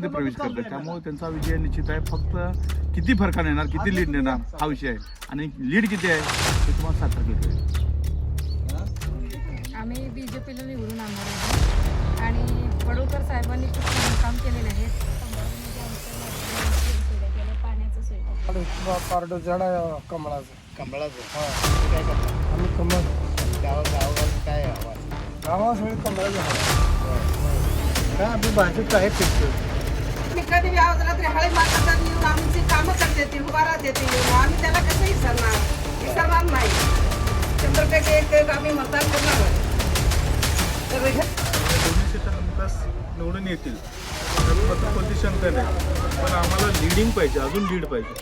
प्रवेश करतात, त्यामुळे त्यांचा विजय निश्चित आहे. फक्त किती फरकाने येणार, किती लीड देणार हा विषय आहे. आणि लीड किती आहे ते तुम्हाला सातारा घेतोय. आम्ही बीजेपीला निवडून आणणार आहे आणि पडोळकर साहेबांनी खूप चांगलं काम केलेलं आहे. पाण्याचं सोय पारडो झाड कमळाचं कमळाचं काय करतात आम्ही कमळ गावागावात काय आवाज गावासगळे कमळाचं झाड का आम्ही भाजप आहे फिक्स मी कधी आवाज रात्री हळे मारतात येऊन आमची कामं करते ती उभा राहते ती आम्ही त्याला कसं विसरणार नाही. 100% एक आम्ही मतदान करणार. दोन्ही क्षेत्रात विकास निवडून येतील त्यात कोणती शंका नाही, पण आम्हाला लिडिंग पाहिजे, अजून लीड पाहिजे.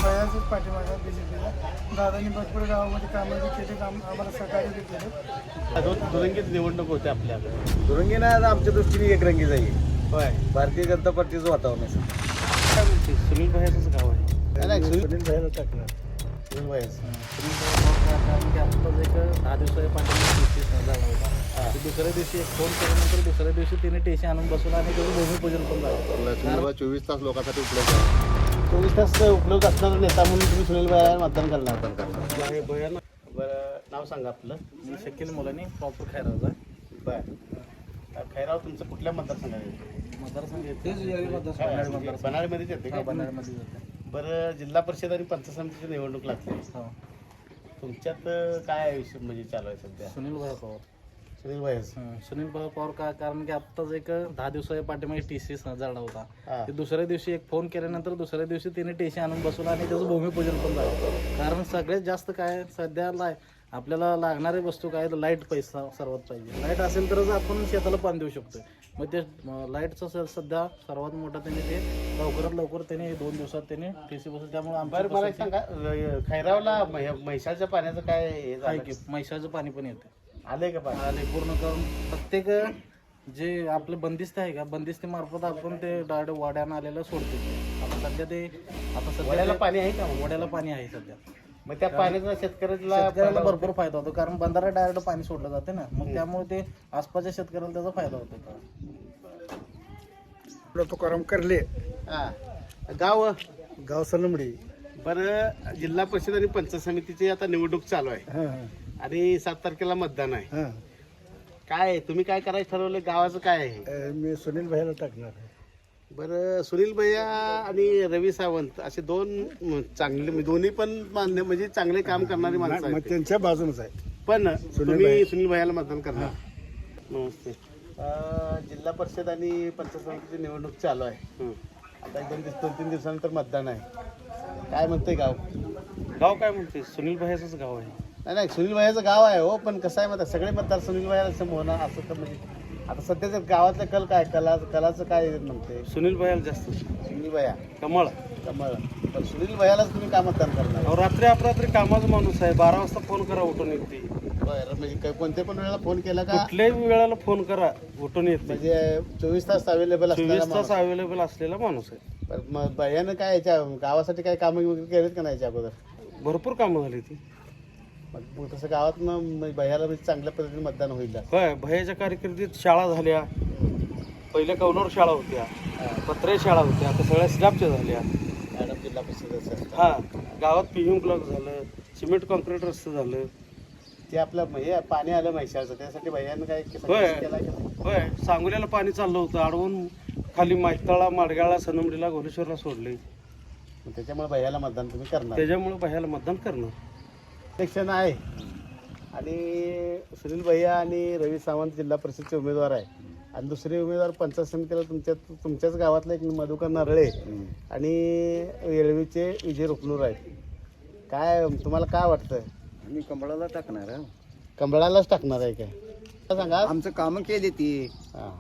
बयाचंच पाठिंबा बीजेपीला. दादांनी भरपूर गावामध्ये कामं केले, काम आम्हाला सहकार्य केले. दुरंगीच निवडणूक होते आपल्याकडे. दुरंगी नाही आता आमच्या दृष्टीने एक रंगी जाईल. होय, भारतीय जनता पार्टीचं वातावरण आहे. काय म्हणते सुनील भाईचंच गाव आहे. नाही सुनील भाईला टाकणार. सुनील भाईच कारण की आत्ताच एक 10 दिवसाच्या पाठीमागे झाला होता. दुसऱ्या दिवशी एक फोन केल्यानंतर दुसऱ्या दिवशी तिने टेशी आणून बसवला आणि त्याचं भूमिपूजन पण झालं. 24 तास लोकांसाठी उपलब्ध आहे. 24 तास उपलब्ध असणारा नेता म्हणून तुम्ही सुनील भाई मतदान करणार. बरं नाव सांगा आपलं. मी शकील मुलांनी प्रॉपर खैरावचा. बरं खैराव तुमचं कुठल्या मतदारसंघात मतदारसंघ बनाळमध्येच येते का? बनाळमध्ये जाते. बरं जिल्हा परिषद आणि पंचायत समितीची निवडणूक लागते. हो. तुमच्यात काय विषय म्हणजे चालू आहे सध्या? सुनील भाई पवार. सुनील भाई सुनील भाई पवार का कारण की आत्ताच एक 10 दिवसाच्या पाठीमागे टीसी झाला होता. हा. ते दुसऱ्या दिवशी एक फोन केल्यानंतर दुसऱ्या दिवशी तिने टेशी आणून बसवला आणि त्याचं भूमिपूजन पण झालं. कारण सगळ्यात जास्त काय सध्या आपल्याला लागणारी वस्तू काय तर लाईट पैसा सर्वात पाहिजे. लाईट असेल तरच आपण शेताला पाणी देऊ शकतो. मग ते लाईटचं सध्या सर्वात मोठा त्यांनी ते लवकरात लवकर त्यांनी 2 दिवसात त्यांनी टीसी बसवलं. त्यामुळे बरं मला एक सांगा खैरावला म्हैसाच्या पाण्याचं काय हे झालं? की म्हैसाचं पाणी पण येते आलंय का पाणी? आले पूर्ण करून प्रत्येक जे आपलं बंदिस्त आहे का बंदिस्तीमार्फत आपण ते डायरेक्ट वाड्यानं आलेलं सोडतो. आता सध्या वड्याला पाणी आहे का? वड्याला पाणी आहे सध्या. मग त्या पाण्याचा शेतकऱ्याला भरपूर फायदा होतो कारण बंधारा डायरेक्ट पाणी सोडलं जाते ना. मग त्यामुळे ते आसपासच्या शेतकऱ्याला त्याचा फायदा होतो. तुकाराम करले हा गाव गाव सलमडी. बरं जिल्हा परिषद आणि पंचायत समितीची आता निवडणूक चालू आहे आणि 7 तारखेला मतदान आहे. काय तुम्ही काय करायचं ठरवलं? गावाचं काय आहे? मी सुनील भाईला टाकणार. बरं सुनील भैया आणि रवी सावंत असे चांगले दोन्ही पण म्हणजे चांगले काम करणारी माणसं आहेत. त्यांच्या बाजूनच आहे. पण तुम्ही सुनील भैयाला मतदान करणार. नमस्ते. जिल्हा परिषद आणि पंचायत समितीची निवडणूक चालू आहे. आता 2-3 दिवसानंतर मतदान आहे. काय म्हणते गाव? गाव काय म्हणते सुनील भाईचंच गाव आहे. नाही सुनील भैयाचं गाव आहे हो, पण कसं आहे माहिती सगळे मतदार सुनील भैया होणार असं तर म्हणजे आता सध्याच्या गावातलं कल काय कलाचं काय म्हणते? सुनील भाईला जास्त सुनील भैया कमळ. पण सुनील भैयालाच तुम्ही काय मतदान करणार? रात्री अपरात्री कामाचा माणूस आहे. 12 वाजता फोन करा उठून येते. बरं म्हणजे कोणत्या पण वेळेला फोन केला का? कुठल्याही वेळेला फोन करा उठून येते. म्हणजे 24 तास अवेलेबल 24 तास अवेलेबल असलेला माणूस आहे. मग भैयानं काय याच्या गावासाठी काय कामं वगैरे केलीत का नाही याच्या अगोदर? भरपूर कामं झाली ती. मग तसं गावात मग भैयाला म्हणजे चांगल्या पद्धतीने मतदान होईल. होय भैयाच्या कारकिर्दीत शाळा झाल्या. पहिल्या कौलावर शाळा होत्या, पत्रे शाळा होत्या, आता सगळ्या स्लॅबच्या झाल्या. मॅडम जिल्हा परिषद हा गावात पिव्हिंग ब्लॉक झालं, सिमेंट कॉन्क्रीट रस्ते झालं. ते आपलं हे पाणी आलं म्हैसाळचं त्यासाठी भैयानं काय होय. केला की नाही? होय सांगोल्याला पाणी चाललं होतं अडवून खाली माहितळा माडगाळा सनमडीला घोडेश्वरला सोडले. मग त्याच्यामुळे भैयाला मतदान तुम्ही करणार. त्याच्यामुळे भैयाला मतदान करणार. इलेक्शन आहे आणि सुनील भैया आणि रवी सावंत जिल्हा परिषदचे उमेदवार आहे आणि दुसरे उमेदवार पंचायत समितीला तुमच्याच गावातला एक मधुकर नरळे आणि येळवीचे विजय रुकनूर आहेत. काय तुम्हाला काय वाटतं? मी कमळाला टाकणार. कंबळालाच टाकणार आहे काय सांगा? आमचं कामं केली ती. हां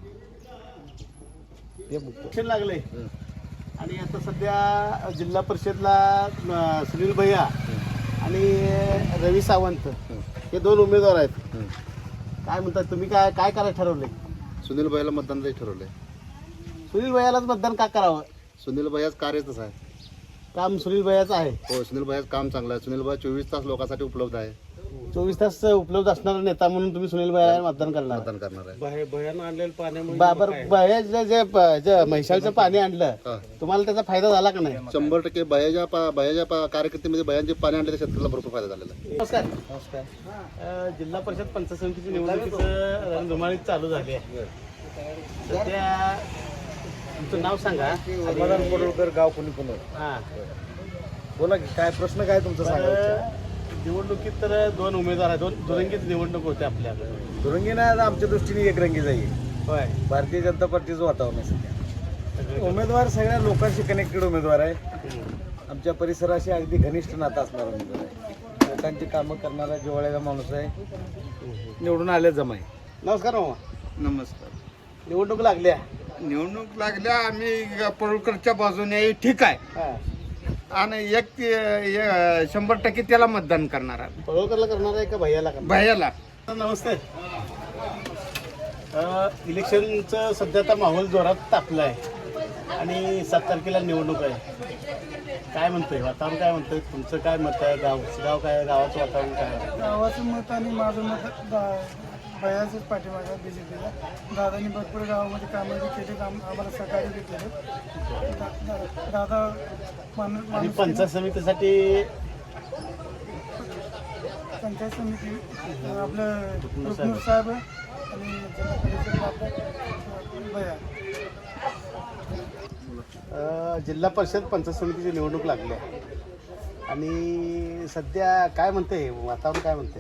ते इलेक्शन लागले आणि आता सध्या जिल्हा परिषदला सुनील भैया आणि रवी सावंत हे 2 उमेदवार आहेत. काय म्हणतात तुम्ही? काय करायचं ठरवले? सुनील भैयाला मतदान द्यायचं ठरवलंय. सुनील भैयालाच मतदान का करावं? सुनील भैयाच कार्यच आहे. काम सुनील भैयाचं आहे. हो सुनील भैयाच काम चांगलं आहे. सुनील भैया 24 तास लोकांसाठी उपलब्ध आहे. 24 तास उपलब्ध असणारा नेता म्हणून तुम्ही सुनील भैया मतदान करणार. मतदान करणार आहे. भयानं आणलेलं पाण्यामुळे बाबर भैया जे म्हैसाळचं पाणी आणलं हा. तुम्हाला त्याचा फायदा झाला का नाही? 100% भयाच्या कार्यकर्तेमध्ये भयांचे पाणी आणले त्या शेतकऱ्याला भरपूर फायदा झालेला आहे. नमस्कार. नमस्कार. जिल्हा परिषद पंचायत समितीची निवडणुकीचं रणधुमाळी चालू झाली आहे. सध्या तुमचं नाव सांगा. समाधान पडळकर, गाव कुणीकुणर. हां. बोला की काय प्रश्न काय तुमचा सांगा. निवडणुकीत तर 2 उमेदवार आहेत. 2 दुरंगीच निवडणूक होते आपल्याकडे. दुरंगी नाही आता आमच्या दृष्टीने एक रंगी जाईल. होय. भारतीय जनता पार्टीचं वातावरण आहे सध्या. उमेदवार सगळ्या लोकांशी कनेक्टेड उमेदवार आहे. आमच्या परिसराशी अगदी घनिष्ठ नातं असणारा उमेदवार आहे. लोकांची कामं करणारा जिव्हाळ्याचा माणूस आहे. निवडून आले जमाई. नमस्कार मामा. नमस्कार. निवडणूक लागल्या. निवडणूक लागल्या. आम्ही पडळकरच्या बाजूने ठीक आहे हां. आणि 100% त्याला मतदान करणार आहे. पडळकरला करणार आहे का भैयाला करणार? भैयाला. नमस्ते. इलेक्शनचं सध्या आता माहोल जोरात तापला आहे आणि 7 तारखेला निवडणूक आहे. काय म्हणतोय वातावरण? काय म्हणतोय तुमचं? काय मत आहे? गाव काय, गावाचं वातावरण काय आहे? गावाचं मत आणि माझं मत भयाचंच पाठीमागं BJPला. दादांनी भरपूर गावामध्ये कामं जे केले, काम आम्हाला सहकार्य बी केले. दादा आणि पंचायत समितीसाठी पंचायत समिती आपलं रुक्मिणी साहेब आणि जिल्हा परिषद आपलं भया. जिल्हा परिषद पंचायत समितीची निवडणूक लागली आहे आणि सध्या काय म्हणते वातावरण? काय म्हणते?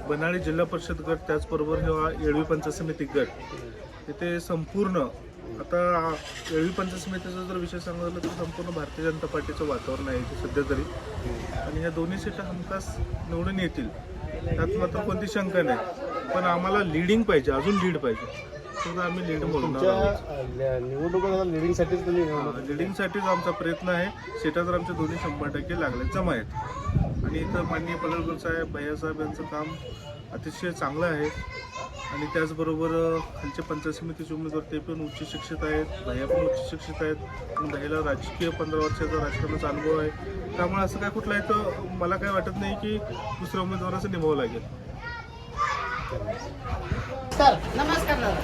बनाळी जिल्हा परिषद गट त्याचबरोबर हे येळवी पंचायत समिती गट इथे संपूर्ण आता येळवी पंचायत समितीचा जर विषय सांगायला झाला तर संपूर्ण भारतीय जनता पार्टीचं वातावरण आहे इथे सध्या तरी. आणि ह्या दोन्ही सीटा हमखास निवडून येतील त्यात मात्र कोणती शंका नाही. पण आम्हाला लिडिंग पाहिजे, अजून लीड पाहिजे. तर आम्ही लीड बोलणार आहोत. तुमच्या निवडणुका लिडिंगसाठीच तुम्ही लिडिंगसाठीच आमचा प्रयत्न आहे. सीटा तर आमच्या दोन्ही 100% लागल्या जमा आहेत. आणि इथं माननीय पडळकर साहेब, भैयासाहेब यांचं काम अतिशय चांगलं आहे. आणि त्याचबरोबर खालचे पंचायत समितीचे उमेदवार ते पण उच्च शिक्षित आहेत. भैया पण उच्च शिक्षित आहेत. आणि भैयाला राजकीय 15 वर्षाचा राजकारणाचा अनुभव आहे. त्यामुळे असं काय कुठलं आहे तर मला काय वाटत नाही की दुसऱ्या उमेदवाराचं निभावं लागेल. सर, नमस्कार दादा.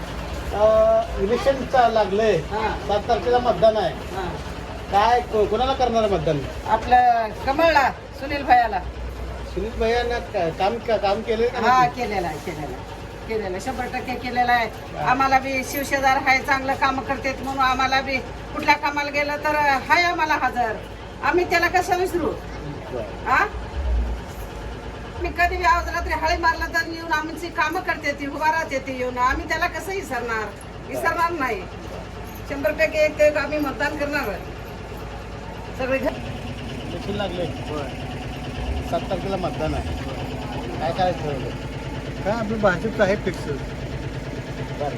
इलेक्शन लागलंय. 7 तारखेला मतदान आहे. काय कोणाला करणार आहे मतदान? आपलं कमळला, सुनील भैयाला. सुनील भैयानं काम केले का? हा, केलेला आहे 100% केलेला आहे. आम्हाला बी शिवशेदार हाय, चांगलं काम करतात म्हणून आम्हाला बी कुठल्या कामाला गेलं तर हाय आम्हाला हजर. आम्ही त्याला कसं विसरू? हा, मी कधी बी आवाज रात्री हळी मारला तर येऊन आमची कामं करते ती, उभा राहते ती येऊन. आम्ही त्याला कसं विसरणार नाही. 100% एक आम्ही मतदान करणार सगळे. इलेक्शन लागले. 7 तारखेला मतदान आहे. काय काय ठरवलं? काय आपलं भाजपचं आहे फिक्स. बरं.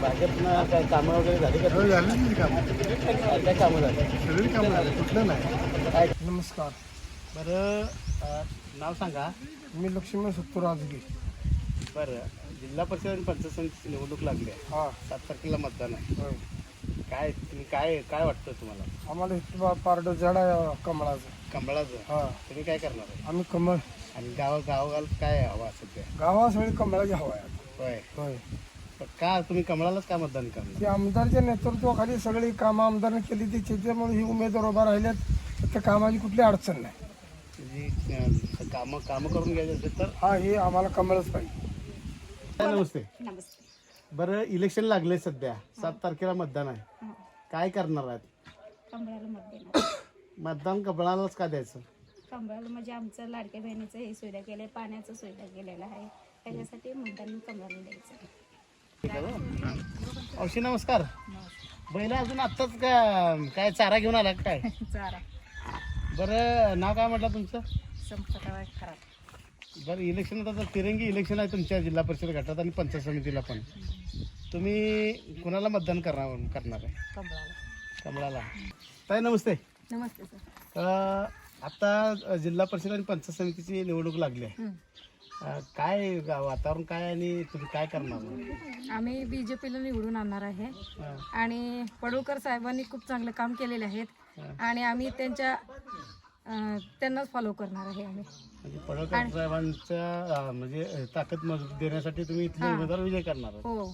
भाजपनं काय कामं वगैरे झाली का? झाली कामं, काय कामं झाली? सगळी कामं झाली, कुठलं नाही. काय? नमस्कार. बरं, नाव सांगा. मी लक्ष्मण सत्तू राजगी. बरं, जिल्हा परिषद आणि पंचायत समितीची निवडणूक लागली आहे. हां. 7 तारखेला मतदान आहे. होय. काय तुम्ही काय वाटतं तुम्हाला? आम्हाला इथं पारड जड आहे कमळाचं. कमळाचं. हां. तुम्ही काय करणार आहे? आम्ही कमळ. आणि गावागाव काय हवा सध्या? गावात सगळी कमळाची हवा आहे. होय. होय. पण का तुम्ही कमळालाच का मतदान करणार? ती आमदारच्या नेतृत्वाखाली सगळी कामं आमदारने केली ती, त्याच्यामुळे ही उमेदवार उभा राहिल्यात. त्या कामाची कुठली अडचण नाही. म्हणजे कामं करून घ्यायचे असेल तर हा, हे आम्हाला कमळच पाहिजे. नमस्ते. नमस्ते. बरं, इलेक्शन लागले सध्या. 7 तारखेला मतदान आहे. काय करणार आहेत? कमळाला मत देणार. मतदान कमळालाच का द्यायचं? कमळाला म्हणजे आमचं लाडक्या बहिणीचं हे सुविधा केलं, पाण्याचं सुविधा केलेलं आहे. त्याच्यासाठी मतदान कमळाला द्यायचं. औशी नमस्कार. बैल अजून आत्ताच काय चारा घेऊन आला काय? चारा. बरं, नाव काय म्हटलं तुमचं? संपत खराब. बरं, इलेक्शन आता तिरंगी इलेक्शन आहे तुमच्या जिल्हा परिषद गटात आणि पंचायत समितीला पण. तुम्ही कुणाला मतदान करणार आहे? कमळाला. कमळाला. ताई नमस्ते. नमस्ते सर. आता जिल्हा परिषद आणि पंचायत समितीची निवडणूक लागली आहे. काय वातावरण काय आणि तुम्ही काय करणार? आम्ही BJPला निवडून आणणार आहे. आणि पडळकर साहेबांनी खूप चांगलं काम केलेले आहेत. आणि आम्ही त्यांच्या त्यांनाच फॉलो करणार आहे आम्ही. म्हणजे पडळकर साहेबांच्या म्हणजे ताकद मजबूत देण्यासाठी तुम्ही इथले उमेदवार विजय करणार आहात. हो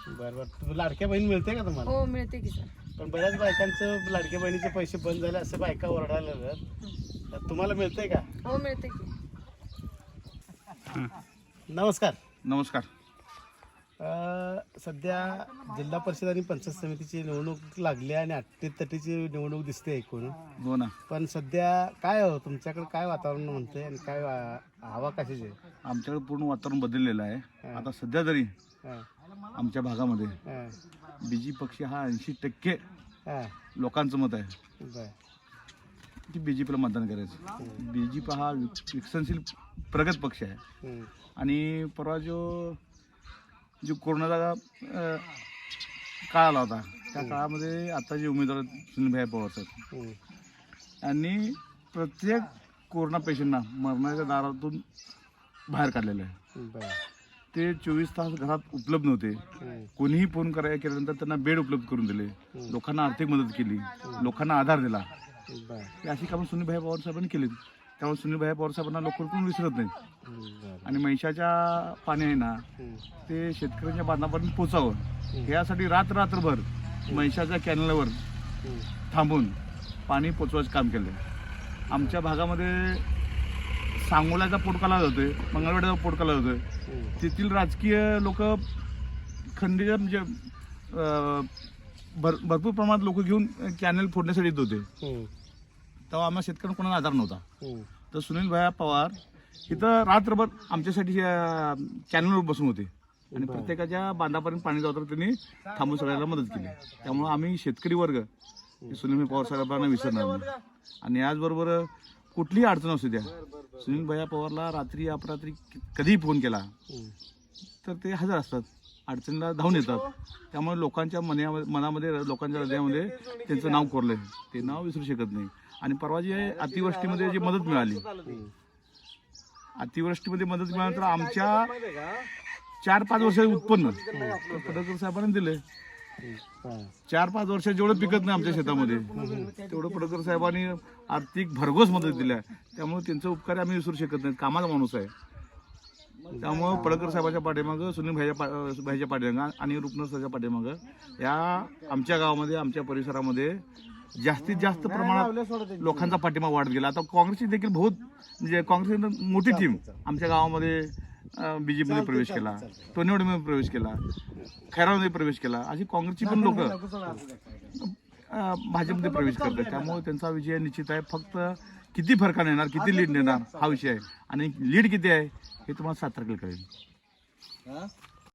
बरं बरं. तुम्ही लाडक्या बहीण मिळते का तुम्हाला? हो मिळते की सर. पण बऱ्याच बायकांचं लाडक्या बहिणीचे पैसे बंद झाले असं बायका ओरडायला लागल्यात. तर तुम्हाला मिळते का? हो मिळते की. नमस्कार. नमस्कार. सध्या जिल्हा परिषद आणि पंचायत समितीची निवडणूक लागली आणि अटीतटीची निवडणूक दिसते एकूण. हो ना. पण सध्या काय हो तुमच्याकडे काय वातावरण म्हणतंय आणि काय हवा कशाची आहे? आमच्याकडे पूर्ण वातावरण बदललेलं आहे. आता सध्या तरी हां आमच्या भागामध्ये हां बीजेपी पक्ष हा 80% हां लोकांचं मत आहे बरं की बीजेपीला मतदान करायचं. बीजेपी हा विकसनशील प्रगत पक्ष आहे. हं. आणि परवा जो कोरोनाचा काळ आला होता त्या काळामध्ये आता जे उमेदवार सुनीलभाई पवार साहेब हं. यांनी प्रत्येक कोरोना पेशंटना मरणाच्या दारातून बाहेर काढलेलं आहे. बरं ते 24 तास घरात उपलब्ध नव्हते. हं. कोणीही फोन केल्यानंतर त्यांना बेड उपलब्ध करून दिले. लोकांना आर्थिक मदत केली. लोकांना आधार दिला. बरं ही अशी कामं सुनीलभाई पवार साहेबांनी केली. त्यामुळे सुनीलभाई पवार साहेबांना लोक कोण विसरत नाहीत. बरं आणि म्हैशाच्या पाणी आहे ना हं. ते शेतकऱ्यांच्या बांधापर्यंत पोचावं यासाठी रात्रभर म्हैशाच्या कॅनलवर हं. थांबून पाणी पोचवायचं काम केलं. आमच्या भागामध्ये सांगोल्याचा पोटकाला जातोय, मंगळवेढ्याचा पोटकाला जातोय. तेथील राजकीय लोक खंडीय म्हणजे भरपूर प्रमाणात लोक घेऊन कॅनल फोडण्यासाठी येत होते. हं. तेव्हा आम्हाला शेतकऱ्यांना कोणाला आधार नव्हता. हं. तर सुनीलभाई पवार इथं रात्रभर आमच्यासाठी कॅनलवर बसून होते आणि प्रत्येकाच्या बांधापर्यंत पाणी जातं त्यांनी थांबून सगळ्याला मदत केली. त्यामुळे आम्ही शेतकरी वर्ग सुनीलभाई पवार साहेबांना विसरणार नाही. आणि याचबरोबर कुठलीही अडचण असू द्या सुनीलभाई पवारला रात्री अपरात्री कधीही फोन केला तर ते हजर असतात. अडचणीला धावून येतात. त्यामुळे लोकांच्या मनामध्ये लोकांच्या हृदयामध्ये त्यांचं नाव कोरलंय. ते नाव विसरू शकत नाही. आणि परवा जे अतिवृष्टीमध्ये जी मदत मिळाली अतिवृष्टीमध्ये मदत मिळाल्यानंतर आमच्या 4-5 वर्षाचं उत्पन्न पडळकर साहेबांनी दिले. 4-5 वर्षात जेवढं पिकत नाही आमच्या शेतामध्ये तेवढं पडळकर साहेबांनी आर्थिक भरघोस मदत दिल्या. त्यामुळे त्यांचा उपकार आम्ही विसरू शकत नाही. कामाचा माणूस आहे. त्यामुळं पडळकर साहेबाच्या पाठीमागं सुनीलभाईच्या पाठीमागं आणि रुपनर सरच्या पाठीमागं या आमच्या गावामध्ये आमच्या परिसरामध्ये जास्तीत जास्त प्रमाणात लोकांचा पाठिंबा वाढत गेला. आता काँग्रेसची देखील म्हणजे काँग्रेसची मोठी टीम आमच्या गावामध्ये बीजेपीमध्ये प्रवेश केला, टोनेवाडीमध्ये प्रवेश केला, खैरामध्ये प्रवेश केला. अशी काँग्रेसची पण लोक भाजपमध्ये प्रवेश करतात. त्यामुळे त्यांचा विजय निश्चित आहे. फक्त किती फरकाने येणार, किती लीड नेणार हा विषय आहे. आणि लीड किती आहे हे तुम्हाला 7 तारखेला कळेल.